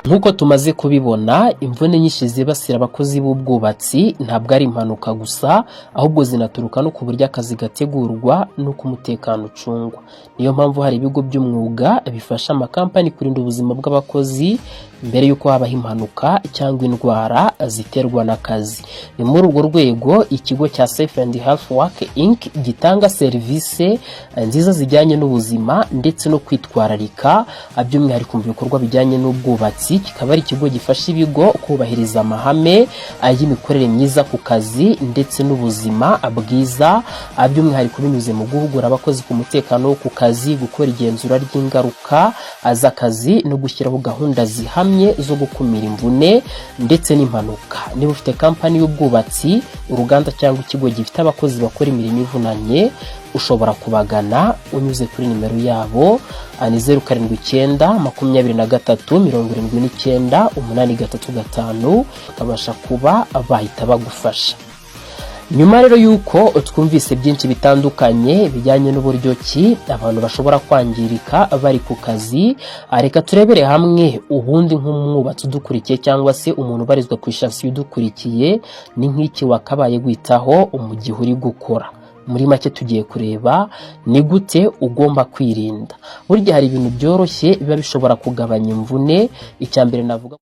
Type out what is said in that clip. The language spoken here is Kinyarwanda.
Nkuko tumaze kubibona, imvune nyinshi zibasira abakozi b'ubwubatsi ntabwo ari impanuka gusa, ahubwo zinaturuka no ku buryo akazi gategurwa no ku mutekano ucungwa. Niyo mpamvu hari ibigo by'umwuga bifasha amakampani kurinda ubuzima bw'abakozi mbere y'uko habaho impanuka cyangwa indwara ziterwa n'akazi. Ni muri urwo rwego ikigo cya Safe and Health Work Inc gitanga serivisi nziza zijyanye n'ubuzima ndetse no kwitwararika by'umwihariko mu bikorwa bijyanye n'ubwubatsi. Kikaba ari ikigo gifasha ibigo kubahiriza amahame y'imikorere myiza ku kazi ndetse n'ubuzima bwiza, by'umwihariko binyuze mu guhugura abakozi ku mutekano wo ku kazi, gukora igenzura ry'ingaruka z'akazi no gushyiraho gahunda zihamye zo gukumira imvune ndetse n'impanuka. Niba ufite kampani y'ubwubatsi, uruganda cyangwa ikigo gifite abakozi bakora imirimo ivunanye, ushobora kubagana unyuze kuri nimero yabo ni 0793 bakabasha kuba bahita bagufasha. Nyuma rero yuko twumvise byinshi bitandukanye bijyanye n'uburyo ki abantu bashobora kwangirika bari ku kazi, reka turebere hamwe ubundi nk'umwubatsi udukurikiye cyangwa se umuntu ubarizwa ku ishansi udukurikiye, ni nk'iki wakabaye gwitaho mu gihe uri gukora. Muri make tugiye kureba ni gute ugomba kwirinda. Burya hari ibintu byoroshye biba bishobora kugabanya imvune. Icyambere navuga